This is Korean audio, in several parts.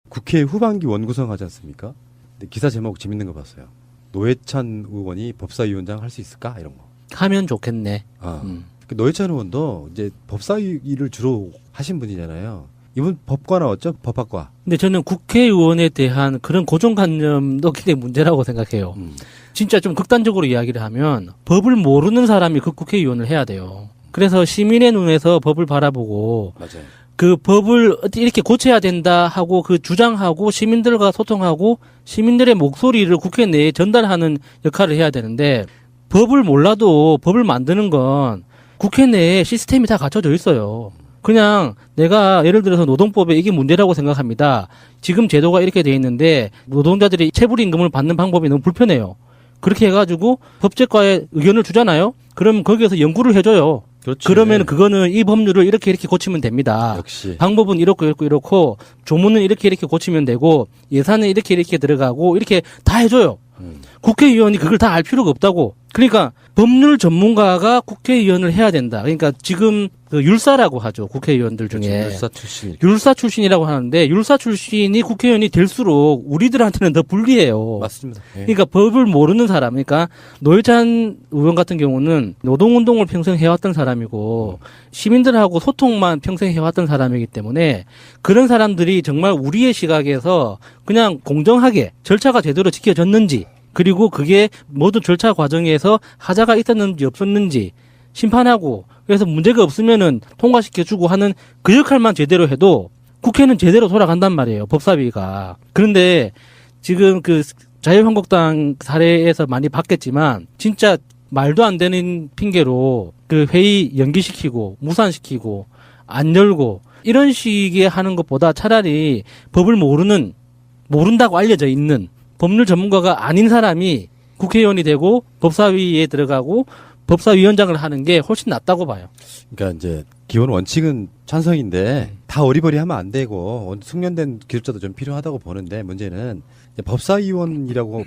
국회 후반기 원구성하지 않습니까? 근데 기사 제목 재밌는 거 봤어요. 노회찬 의원이 법사위원장 할 수 있을까? 이런 거. 하면 좋겠네. 그 노회찬 의원도 이제 법사위 일을 주로 하신 분이잖아요. 이분 법과 나왔죠? 법학과. 근데 저는 국회의원에 대한 그런 고정관념도 굉장히 문제라고 생각해요. 진짜 좀 극단적으로 이야기를 하면 법을 모르는 사람이 그 국회의원을 해야 돼요. 그래서 시민의 눈에서 법을 바라보고 맞아요. 그 법을 이렇게 고쳐야 된다 하고 그 주장하고 시민들과 소통하고 시민들의 목소리를 국회 내에 전달하는 역할을 해야 되는데 법을 몰라도 법을 만드는 건 국회 내에 시스템이 다 갖춰져 있어요. 그냥 내가 예를 들어서 노동법에 이게 문제라고 생각합니다. 지금 제도가 이렇게 돼 있는데 노동자들이 체불임금을 받는 방법이 너무 불편해요. 그렇게 해가지고 법제과에 의견을 주잖아요. 그럼 거기에서 연구를 해줘요. 그렇지. 그러면 그거는 이 법률을 이렇게 고치면 됩니다. 역시. 방법은 이렇고 조문은 이렇게 고치면 되고 예산은 이렇게 들어가고 이렇게 다 해줘요. 국회의원이 그걸 다 알 필요가 없다고. 그러니까 법률 전문가가 국회의원을 해야 된다. 그러니까 지금 그 율사라고 하죠. 국회의원들 중에. 그렇죠. 율사 출신. 율사 출신이라고 하는데 율사 출신이 국회의원이 될수록 우리들한테는 더 불리해요. 맞습니다. 예. 그러니까 법을 모르는 사람, 그러니까 노회찬 의원 같은 경우는 노동운동을 평생 해왔던 사람이고 시민들하고 소통만 평생 해왔던 사람이기 때문에 그런 사람들이 정말 우리의 시각에서 그냥 공정하게 절차가 제대로 지켜졌는지 그리고 그게 모든 절차 과정에서 하자가 있었는지 없었는지 심판하고 그래서 문제가 없으면은 통과시켜주고 하는 그 역할만 제대로 해도 국회는 제대로 돌아간단 말이에요. 법사위가. 그런데 지금 그 자유한국당 사례에서 많이 봤겠지만 진짜 말도 안 되는 핑계로 그 회의 연기시키고 무산시키고 안 열고 이런 식의 하는 것보다 차라리 법을 모른다고 알려져 있는 법률 전문가가 아닌 사람이 국회의원이 되고 법사위에 들어가고 법사위원장을 하는 게 훨씬 낫다고 봐요. 그러니까 이제 기본 원칙은 찬성인데 다 어리버리하면 안 되고 숙련된 기술자도 좀 필요하다고 보는데 문제는 이제 법사위원이라고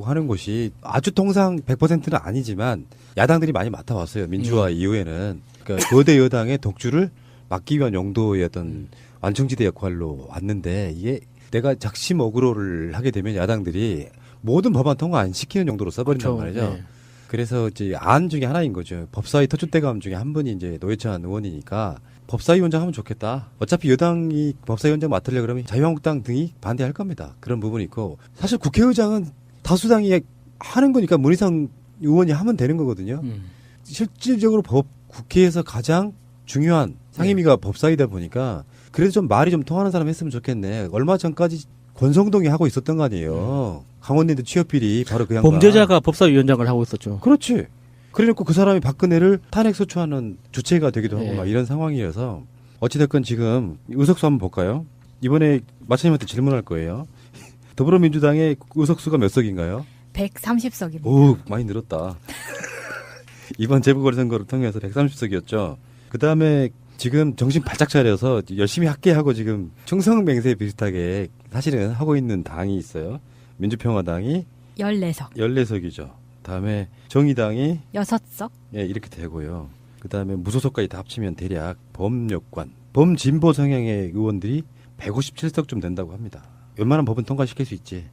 하는 곳이 아주 통상 100%는 아니지만 야당들이 많이 맡아왔어요. 민주화 이후에는 그러니까 거대 여당의 독주를 막기 위한 용도의 어떤 완충지대 역할로 왔는데 이게 내가 작심 어그로를 하게 되면 야당들이 모든 법안 통과 안 시키는 용도로 써버린단 말이죠. 네. 그래서 이제 안 중에 하나인 거죠. 법사위 터줏대감 중에 한 분이 이제 노회찬 의원이니까 법사위원장 하면 좋겠다. 어차피 여당이 법사위원장 맡으려 그러면 자유한국당 등이 반대할 겁니다. 그런 부분이 있고 사실 국회의장은 다수당이 하는 거니까 문희상 의원이 하면 되는 거거든요. 실질적으로 국회에서 가장 중요한 상임위가 법사위다 보니까 그래도 좀 말이 좀 통하는 사람 했으면 좋겠네. 얼마 전까지 권성동이 하고 있었던 거 아니에요. 강원랜드 취업비리 바로 그 양반. 범죄자가 법사위원장을 하고 있었죠. 그렇지. 그래놓고 그 사람이 박근혜를 탄핵소추하는 주체가 되기도 하고 네. 막 이런 상황이어서 어찌됐건 지금 의석수 한번 볼까요? 이번에 마차님한테 질문할 거예요. 더불어민주당의 의석수가 몇 석인가요? 130석입니다. 오, 많이 늘었다. 이번 재보궐선거를 통해서 130석이었죠. 그 다음에 지금 정신 바짝 차려서 열심히 학계하고 지금 충성맹세 비슷하게 사실은 하고 있는 당이 있어요. 민주평화당이 14석. 14석이죠. 다음에 정의당이 6석. 예, 이렇게 되고요. 그 다음에 무소속까지 다 합치면 대략 범여권, 범진보 성향의 의원들이 157석쯤 된다고 합니다. 웬만한 법은 통과시킬 수 있지.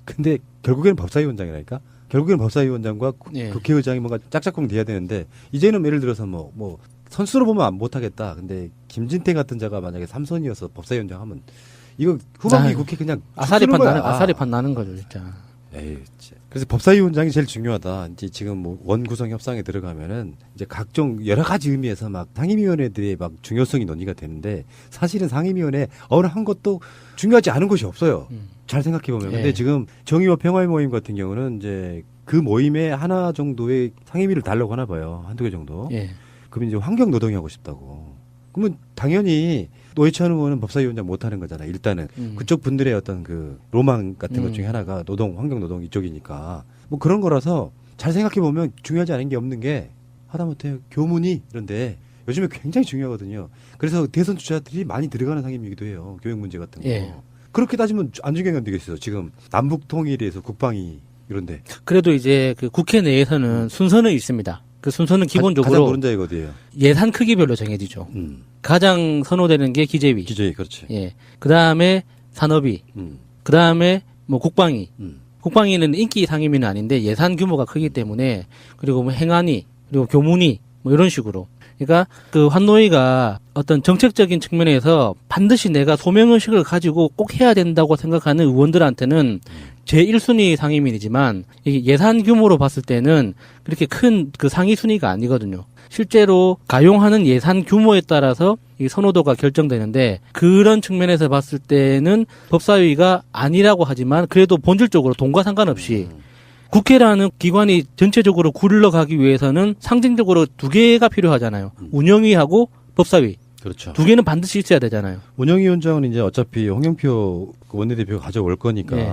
근데 결국에는 법사위원장이라니까? 결국에는 법사위원장과 예. 국회의장이 뭔가 짝짝꿍 돼야 되는데 이제는 예를 들어서 뭐 선수로 보면 못하겠다. 근데 김진태 같은 자가 만약에 3선이어서 법사위원장 하면 이거 후반기 아유, 국회 그냥 아사리판 나는 거죠, 진짜. 에이, 진짜. 그래서 법사위원장이 제일 중요하다. 이제 지금 뭐 원구성 협상에 들어가면은 이제 각종 여러 가지 의미에서 막 상임위원회들의 막 중요성이 논의가 되는데 사실은 상임위원회 어느 한 것도 중요하지 않은 것이 없어요. 잘 생각해 보면. 예. 근데 지금 정의와 평화의 모임 같은 경우는 이제 그 모임에 하나 정도의 상임위를 달라고 하나 봐요. 한두 개 정도. 예. 그러면 이제 환경 노동이 하고 싶다고. 그러면 당연히 노회찬 의원은 법사위원장 못하는 거잖아요. 일단은 그쪽 분들의 어떤 그 로망 같은 것 중에 하나가 노동, 환경 노동 이쪽이니까 뭐 그런 거라서 잘 생각해 보면 중요하지 않은 게 없는 게 하다못해 교문이 이런데 요즘에 굉장히 중요하거든요. 그래서 대선 주자들이 많이 들어가는 상임이기도 해요. 교육 문제 같은 거. 예. 그렇게 따지면 안 중요한 게 되겠어요. 지금 남북 통일에서 국방위 이런데 그래도 이제 그 국회 내에서는 순서는 있습니다. 그 순서는 기본적으로 가장 노른자이가 어디예요? 예산 크기별로 정해지죠. 가장 선호되는 게 기재위. 기재위 그렇지. 예. 그 다음에 산업위, 음. 그 다음에 뭐 국방위. 음. 국방위는 인기 상임위는 아닌데 예산 규모가 크기 때문에 그리고 뭐 행안위 그리고 교문위 뭐 이런 식으로. 그러니까 그 환노위가 어떤 정책적인 측면에서 반드시 내가 소명의식을 가지고 꼭 해야 된다고 생각하는 의원들한테는 제1순위 상임위이지만 이게 예산 규모로 봤을 때는 그렇게 큰 그 상위 순위가 아니거든요. 실제로 가용하는 예산 규모에 따라서 이 선호도가 결정되는데 그런 측면에서 봤을 때는 법사위가 아니라고 하지만 그래도 본질적으로 돈과 상관없이 국회라는 기관이 전체적으로 굴러가기 위해서는 상징적으로 두 개가 필요하잖아요. 운영위하고 법사위. 그렇죠. 두 개는 반드시 있어야 되잖아요. 운영위원장은 이제 어차피 홍영표 원내대표가 가져올 거니까. 네.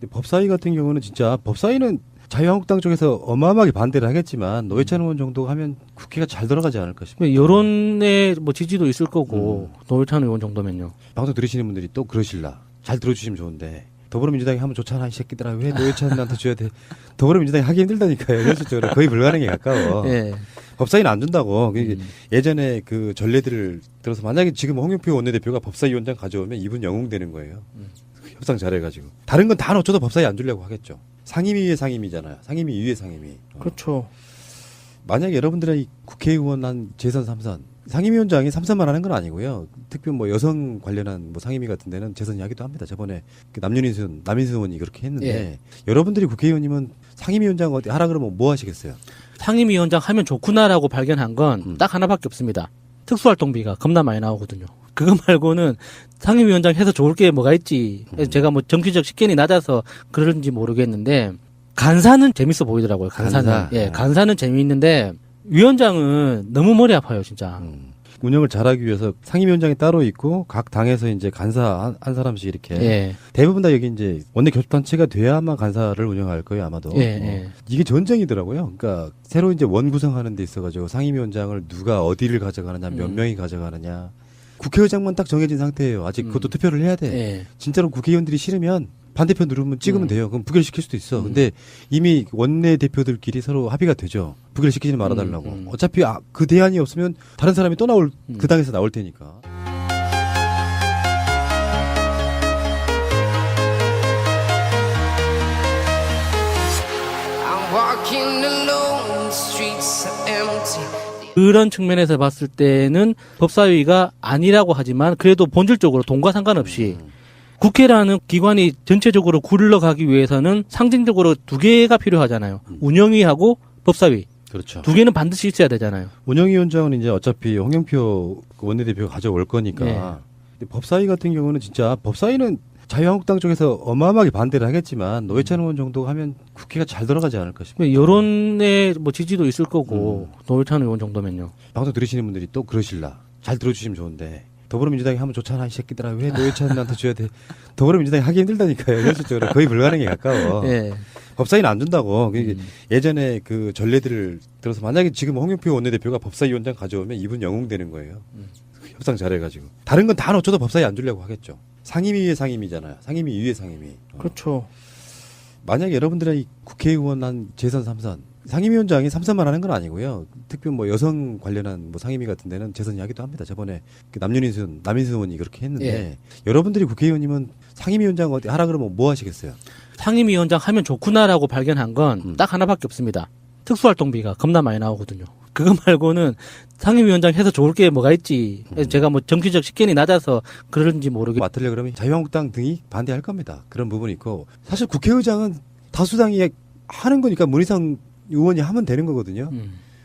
근데 법사위 같은 경우는 진짜 법사위는 자유한국당 쪽에서 어마어마하게 반대를 하겠지만 노회찬 의원 정도 하면 국회가 잘 돌아가지 않을까 싶어요. 여론의 뭐 지지도 있을 거고 노회찬 의원 정도면요. 방송 들으시는 분들이 또 그러실라. 잘 들어주시면 좋은데 더불어민주당이 하면 좋잖아 이 새끼들아 왜 노회찬한테 줘야 돼. 더불어민주당이 하기 힘들다니까요. 현실적으로 거의 불가능에 가까워. 예. 법사위는 안 준다고. 예전에 그 전례들을 들어서 만약에 지금 홍영표 원내대표가 법사위원장 가져오면 이분 영웅되는 거예요. 협상 잘해가지고. 다른 건 다 어쩌다 법사위 안 주려고 하겠죠. 상임위 위에 상임위잖아요. 상임위 위에 상임위. 그렇죠. 만약에 여러분들의 국회의원 한 재선 3선 상임위원장이 3선만 하는 건 아니고요. 특히 뭐 여성 관련한 뭐 상임위 같은 데는 재선 이야기도 합니다. 저번에 그 남윤순 의원이 그렇게 했는데 예. 여러분들이 국회의원이면 상임위원장 어디 하라 그러면 뭐 하시겠어요? 상임위원장 하면 좋구나라고 발견한 건 딱 하나밖에 없습니다. 특수활동비가 겁나 많이 나오거든요. 그거 말고는 상임위원장 해서 좋을 게 뭐가 있지. 제가 뭐 정치적 식견이 낮아서 그런지 모르겠는데 간사는 재밌어 보이더라고요. 간사는. 간사. 예, 간사는 재미있는데 위원장은 너무 머리 아파요, 진짜. 운영을 잘하기 위해서 상임위원장이 따로 있고 각 당에서 이제 간사 한 사람씩 이렇게 예. 대부분 다 여기 이제 원내 교섭단체가 돼야만 간사를 운영할 거예요 아마도. 예, 예. 이게 전쟁이더라고요. 그러니까 새로 이제 원 구성하는 데 있어가지고 상임위원장을 누가 어디를 가져가느냐, 몇 명이 가져가느냐. 국회의장만 딱 정해진 상태예요. 아직 그것도 투표를 해야 돼. 예. 진짜로 국회의원들이 싫으면 반대표 누르면 찍으면 돼요. 그럼 부결시킬 수도 있어. 근데 이미 원내 대표들끼리 서로 합의가 되죠. 부결시키지 말아달라고. 어차피 그 대안이 없으면 다른 사람이 또 나올 그 당에서 나올 테니까. I'm walking alone, the streets are empty. 그런 측면에서 봤을 때는 법사위가 아니라고 하지만 그래도 본질적으로 돈과 상관없이 국회라는 기관이 전체적으로 굴러가기 위해서는 상징적으로 두 개가 필요하잖아요. 운영위하고 법사위. 그렇죠. 두 개는 반드시 있어야 되잖아요. 운영위원장은 이제 어차피 홍영표 원내대표가 가져올 거니까. 네. 근데 법사위 같은 경우는 진짜 법사위는 자유한국당 쪽에서 어마어마하게 반대를 하겠지만 노회찬 의원 정도 하면 국회가 잘 돌아가지 않을까 싶어요. 여론의 뭐 지지도 있을 거고 노회찬 의원 정도면요. 방송 들으시는 분들이 또 그러실라. 잘 들어주시면 좋은데 더불어민주당이 하면 좋잖아 이 새끼들아 왜 노회찬한테 줘야 돼. 더불어민주당이 하기 힘들다니까요. 현실적으로 거의 불가능에 가까워. 예. 법사위는 안 준다고. 예전에 그 전례들을 들어서 만약에 지금 홍영표 원내대표가 법사위원장 가져오면 이분 영웅되는 거예요. 협상 잘해가지고. 다른 건 다 어쩌다 법사위 안 주려고 하겠죠. 상임위 위에 상임위잖아요. 상임위 위에 상임위. 그렇죠. 만약에 여러분들의 국회의원 한 재선 3선 상임위원장이 3선만 하는 건 아니고요. 특히 뭐 여성 관련한 뭐 상임위 같은 데는 재선 이야기도 합니다. 저번에 그 남윤순 의원이 그렇게 했는데 예. 여러분들이 국회의원이면 상임위원장 어디 하라 그러면 뭐 하시겠어요? 상임위원장 하면 좋구나라고 발견한 건 딱 하나밖에 없습니다. 특수활동비가 겁나 많이 나오거든요. 그거 말고는 상임위원장 해서 좋을 게 뭐가 있지. 제가 뭐 정치적 식견이 낮아서 그런지 모르겠. 맡으려 그러면 자유한국당 등이 반대할 겁니다. 그런 부분이 있고 사실 국회의장은 다수당이 하는 거니까 문희상 의원이 하면 되는 거거든요.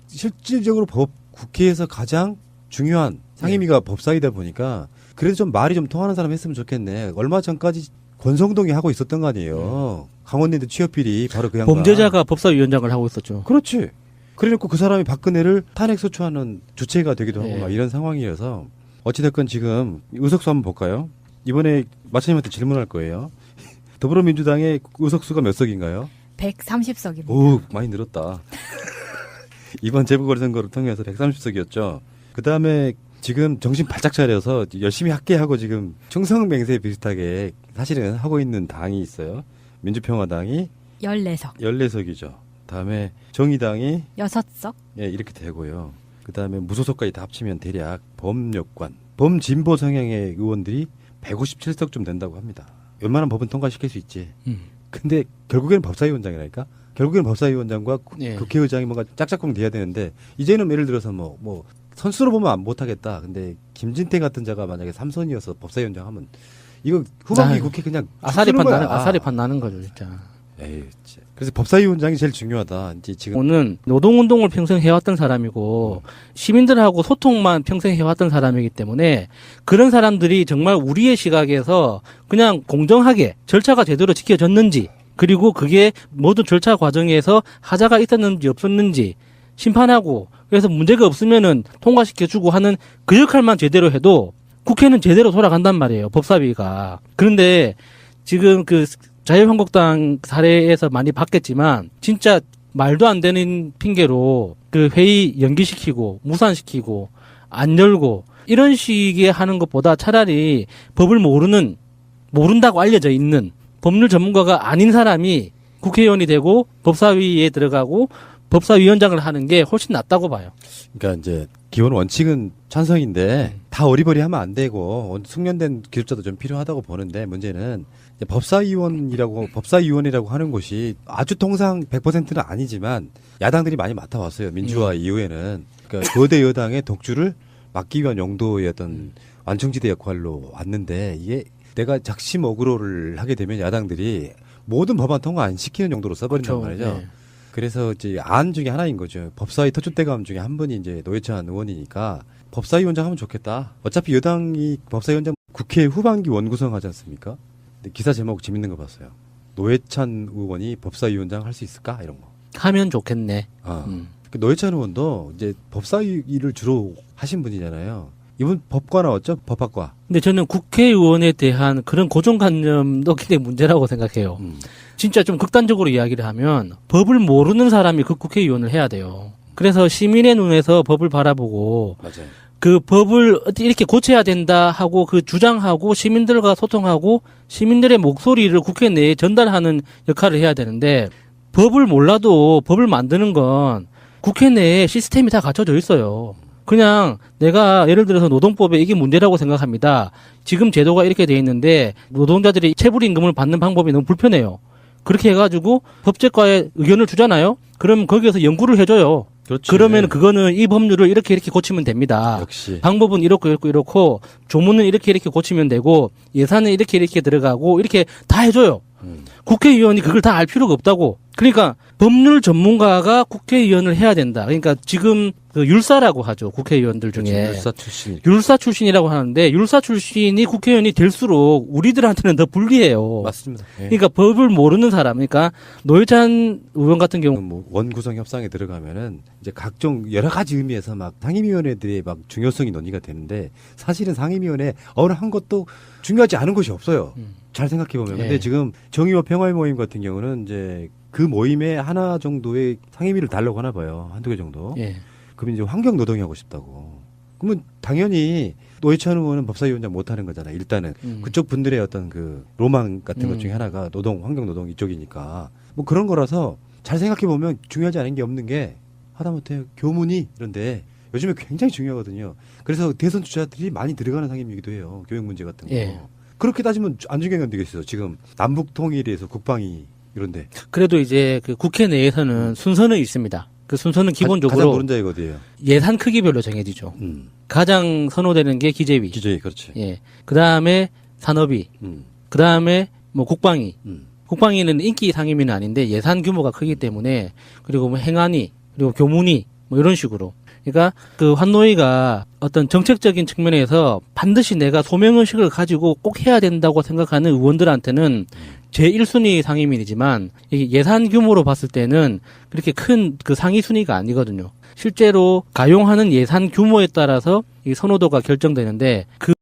실질적으로 국회에서 가장 중요한 상임위가 법사위다 보니까 그래도 좀 말이 좀 통하는 사람 했으면 좋겠네. 얼마 전까지 권성동이 하고 있었던 거 아니에요. 강원랜드 취업비리 바로 그 양반. 범죄자가 법사위원장을 하고 있었죠. 그렇지. 그래놓고 그 사람이 박근혜를 탄핵소추하는 주체가 되기도 하고 네. 막 이런 상황이어서 어찌됐건 지금 의석수 한번 볼까요? 이번에 마차님한테 질문할 거예요. 더불어민주당의 의석수가 몇 석인가요? 130석입니다. 오, 많이 늘었다. 이번 재보궐선거를 통해서 130석이었죠. 그 다음에 지금 정신 바짝 차려서 열심히 학계하고 지금 충성맹세 비슷하게 사실은 하고 있는 당이 있어요. 민주평화당이 14석. 14석이죠. 다음에 정의당이 6석. 예, 이렇게 되고요. 그 다음에 무소속까지 다 합치면 대략 범여권, 범진보 성향의 의원들이 157석쯤 된다고 합니다. 웬만한 법은 통과시킬 수 있지. 근데 결국에는 법사위원장이라니까. 결국에는 법사위원장과 예. 국회의장이 뭔가 짝짝꿍 돼야 되는데 이제는 예를 들어서 뭐 선수로 보면 못하겠다. 근데 김진태 같은 자가 만약에 3선이어서 법사위원장 하면 이거 후반기 아유, 국회 그냥 아사리판 나는 거죠, 진짜. 에이, 진짜. 그래서 법사위원장이 제일 중요하다. 이제 지금 오는 노동운동을 평생 해왔던 사람이고 시민들하고 소통만 평생 해왔던 사람이기 때문에 그런 사람들이 정말 우리의 시각에서 그냥 공정하게 절차가 제대로 지켜졌는지 그리고 그게 모든 절차 과정에서 하자가 있었는지 없었는지 심판하고 그래서 문제가 없으면은 통과시켜주고 하는 그 역할만 제대로 해도 국회는 제대로 돌아간단 말이에요. 법사위가. 그런데 지금 그 자유한국당 사례에서 많이 봤겠지만 진짜 말도 안 되는 핑계로 그 회의 연기시키고 무산시키고 안 열고 이런 식의 하는 것보다 차라리 법을 모른다고 알려져 있는 법률 전문가가 아닌 사람이 국회의원이 되고 법사위에 들어가고 법사위원장을 하는 게 훨씬 낫다고 봐요. 그러니까 이제 기본 원칙은 찬성인데 다 어리버리하면 안 되고 숙련된 기술자도 좀 필요하다고 보는데 문제는 이제 법사위원이라고 하는 곳이 아주 통상 100%는 아니지만 야당들이 많이 맡아왔어요. 민주화 이후에는 그러니까 거대 여당의 독주를 막기 위한 용도의 어떤 완충지대 역할로 왔는데 이게 내가 작심 어그로를 하게 되면 야당들이 모든 법안 통과 안 시키는 용도로 써버린단 말이죠. 네. 그래서 이제 안 중에 하나인 거죠. 법사위 터줏대감 중에 한 분이 이제 노회찬 의원이니까 법사위원장 하면 좋겠다. 어차피 여당이 법사위원장 국회 후반기 원구성 하지 않습니까? 근데 기사 제목 재밌는 거 봤어요. 노회찬 의원이 법사위원장 할 수 있을까? 이런 거. 하면 좋겠네. 그 노회찬 의원도 이제 법사위 일을 주로 하신 분이잖아요. 이분 법과 나왔죠? 법학과. 근데 저는 국회의원에 대한 그런 고정관념도 굉장히 문제라고 생각해요. 진짜 좀 극단적으로 이야기를 하면 법을 모르는 사람이 그 국회의원을 해야 돼요. 그래서 시민의 눈에서 법을 바라보고 맞아요. 그 법을 어떻게 이렇게 고쳐야 된다 하고 그 주장하고 시민들과 소통하고 시민들의 목소리를 국회 내에 전달하는 역할을 해야 되는데 법을 몰라도 법을 만드는 건 국회 내에 시스템이 다 갖춰져 있어요. 그냥 내가 예를 들어서 노동법에 이게 문제라고 생각합니다. 지금 제도가 이렇게 돼 있는데 노동자들이 체불임금을 받는 방법이 너무 불편해요. 그렇게 해가지고 법제과에 의견을 주잖아요. 그럼 거기에서 연구를 해줘요. 그렇지. 그러면 그거는 이 법률을 이렇게 고치면 됩니다. 역시. 방법은 이렇고 조문은 이렇게 고치면 되고 예산은 이렇게 들어가고 이렇게 다 해줘요. 국회의원이 그걸 다 알 필요가 없다고. 그러니까 법률 전문가가 국회의원을 해야 된다. 그러니까 지금 그 율사라고 하죠. 국회의원들 중에. 그렇죠. 율사 출신. 율사 출신이라고 하는데 율사 출신이 국회의원이 될수록 우리들한테는 더 불리해요. 맞습니다. 예. 그러니까 법을 모르는 사람. 그러니까 노회찬 의원 같은 경우 뭐 원구성 협상에 들어가면은 이제 각종 여러 가지 의미에서 막 상임위원회들의 막 중요성이 논의가 되는데 사실은 상임위원회 어느 한 것도 중요하지 않은 것이 없어요. 잘 생각해 보면. 예. 근데 지금 정의와 평화의 모임 같은 경우는 이제 그 모임에 하나 정도의 상임위를 달라고 하나 봐요. 한두 개 정도. 예. 그러면 이제 환경 노동이 하고 싶다고. 그러면 당연히 노회찬 의원은 법사위원장 못 하는 거잖아요. 일단은 그쪽 분들의 어떤 그 로망 같은 것 중에 하나가 노동, 환경 노동 이쪽이니까 뭐 그런 거라서 잘 생각해 보면 중요하지 않은 게 없는 게 하다못해 교문이 이런데 요즘에 굉장히 중요하거든요. 그래서 대선 주자들이 많이 들어가는 상임위이기도 해요. 교육 문제 같은 거. 예. 그렇게 따지면 안 중요한 게 되겠어요. 지금 남북 통일에서 국방위 이런데 그래도 이제 그 국회 내에서는 순서는 있습니다. 그 순서는 가장 기본적으로 노른 자가 어디예요? 예산 크기별로 정해지죠. 가장 선호되는 게 기재위. 기재위 그렇지. 예. 그 다음에 산업위. 그 다음에 뭐 국방위. 국방위는 인기 상임위는 아닌데 예산 규모가 크기 때문에 그리고 뭐 행안위 그리고 교문위 뭐 이런 식으로. 그러니까 그 환노위가 어떤 정책적인 측면에서 반드시 내가 소명의식을 가지고 꼭 해야 된다고 생각하는 의원들한테는 제1순위 상임위이지만 이게 예산 규모로 봤을 때는 그렇게 큰 그 상위 순위가 아니거든요. 실제로 가용하는 예산 규모에 따라서 이 선호도가 결정되는데 그